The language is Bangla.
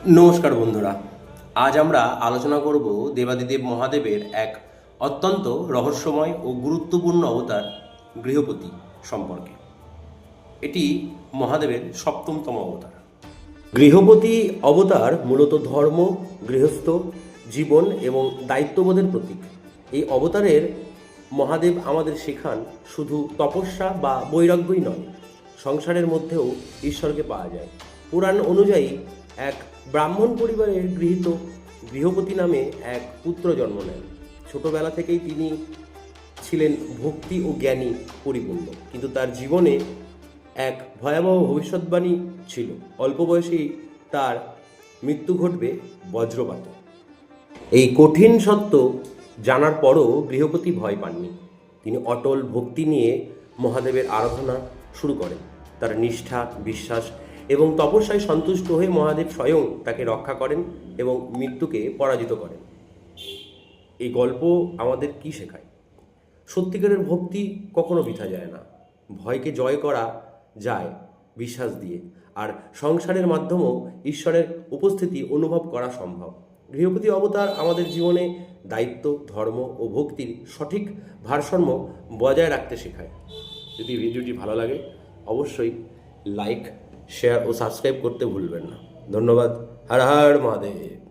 নমস্কার বন্ধুরা, আজ আমরা আলোচনা করব দেবাদিদেব মহাদেবের এক অত্যন্ত রহস্যময় ও গুরুত্বপূর্ণ অবতার গৃহপতি সম্পর্কে। এটি মহাদেবের সপ্তমতম অবতার। গৃহপতি অবতার মূলত ধর্ম, গৃহস্থ জীবন এবং দায়িত্ববোধের প্রতীক। এই অবতারের মহাদেব আমাদের শেখান শুধু তপস্যা বা বৈরাগ্যই নয়, সংসারের মধ্যেও ঈশ্বরকে পাওয়া যায়। পুরাণ অনুযায়ী এক ব্রাহ্মণ পরিবারের গৃহীত গৃহপতি নামে এক পুত্র জন্ম নেন। ছোটবেলা থেকেই তিনি ছিলেন ভক্তি ও জ্ঞানী পরিপূর্ণ, কিন্তু তার জীবনে এক ভয়াবহ ভবিষ্যৎবাণী ছিল। অল্প বয়সেই তার মৃত্যু ঘটবে বজ্রপাতে। এই কঠিন সত্য জানার পরও গৃহপতি ভয় পাননি। তিনি অটল ভক্তি নিয়ে মহাদেবের আরাধনা শুরু করেন। তার নিষ্ঠা, বিশ্বাস এবং তপস্যায় সন্তুষ্ট হয়ে মহাদেব স্বয়ং তাকে রক্ষা করেন এবং মৃত্যুকে পরাজিত করেন। এই গল্প আমাদের কি শেখায়? সত্যিকারের ভক্তি কখনো বৃথা যায় না। ভয়কে জয় করা যায় বিশ্বাস দিয়ে, আর সংসারের মাধ্যমেও ঈশ্বরের উপস্থিতি অনুভব করা সম্ভব। গৃহপতি অবতার আমাদের জীবনে দায়িত্ব, ধর্ম ও ভক্তির সঠিক ভারসাম্য বজায় রাখতে শেখায়। যদি ভিডিওটি ভালো লাগে অবশ্যই লাইক, শেয়ার ও সাবস্ক্রাইব করতে ভুলবেন না। ধন্যবাদ। হর হর মহাদেব।